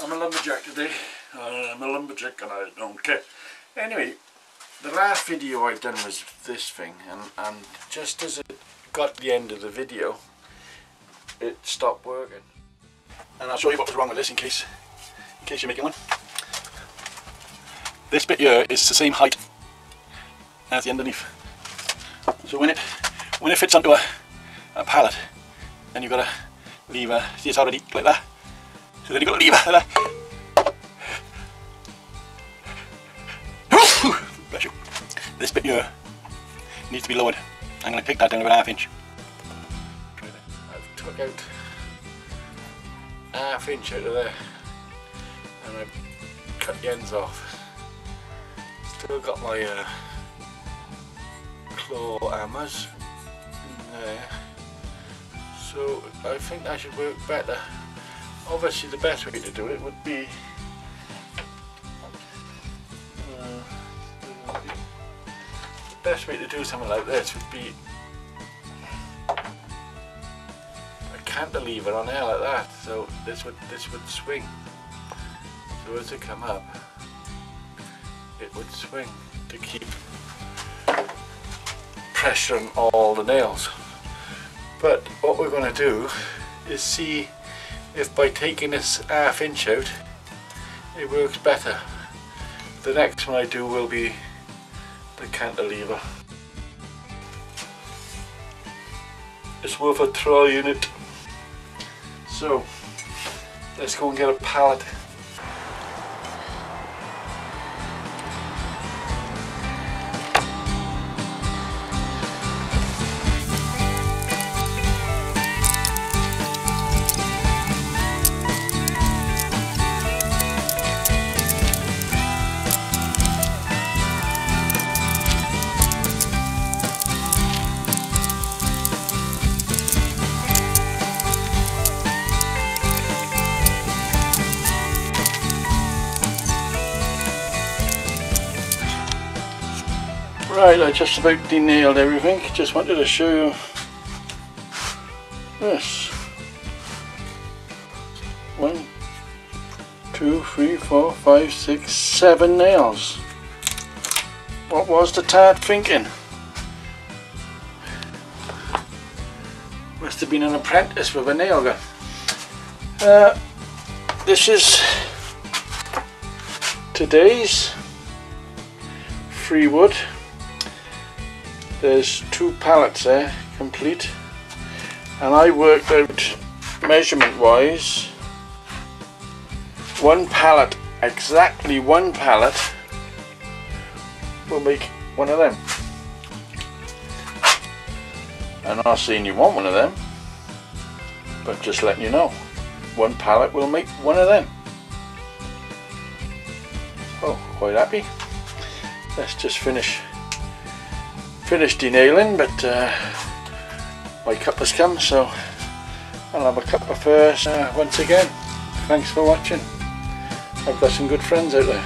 I'm a lumberjack today. I'm a lumberjack and I don't care. Anyway, the last video I done was this thing, and just as it got to the end of the video, it stopped working. And I'll show you what was wrong with this in case you're making one. This bit here is the same height as the underneath. So when it fits onto a pallet, then you've got a lever. See, it's already like that. So then you've got a lever like that. Bless you. This bit here needs to be lowered. I'm going to pick that down about 1/2 inch. I've took out 1/2 inch out of there and I've cut the ends off. Still got my claw hammers in there, so I think that should work better. Obviously the best way to do it would be the best way to do something like this would be a cantilever on there like that, so this would swing. So as it come up, it would swing to keep pressure on all the nails. But what we're going to do is see if by taking this 1/2 inch out it works better. The next one I do will be the cantilever. It's worth a trial unit. So let's go and get a pallet. Right, I just about denailed everything. Just wanted to show you this. 1, 2, 3, 4, 5, 6, 7 nails. What was the tart thinking? Must have been an apprentice with a nail gun. This is today's free wood. There's 2 pallets there complete, and I worked out measurement wise, 1 pallet, exactly 1 pallet will make one of them. I'm not saying you want one of them, but just letting you know, 1 pallet will make one of them. Oh, quite happy. Let's just finish denailing, but my cup has come, so I'll have a cup of first. Once again, thanks for watching. I've got some good friends out there.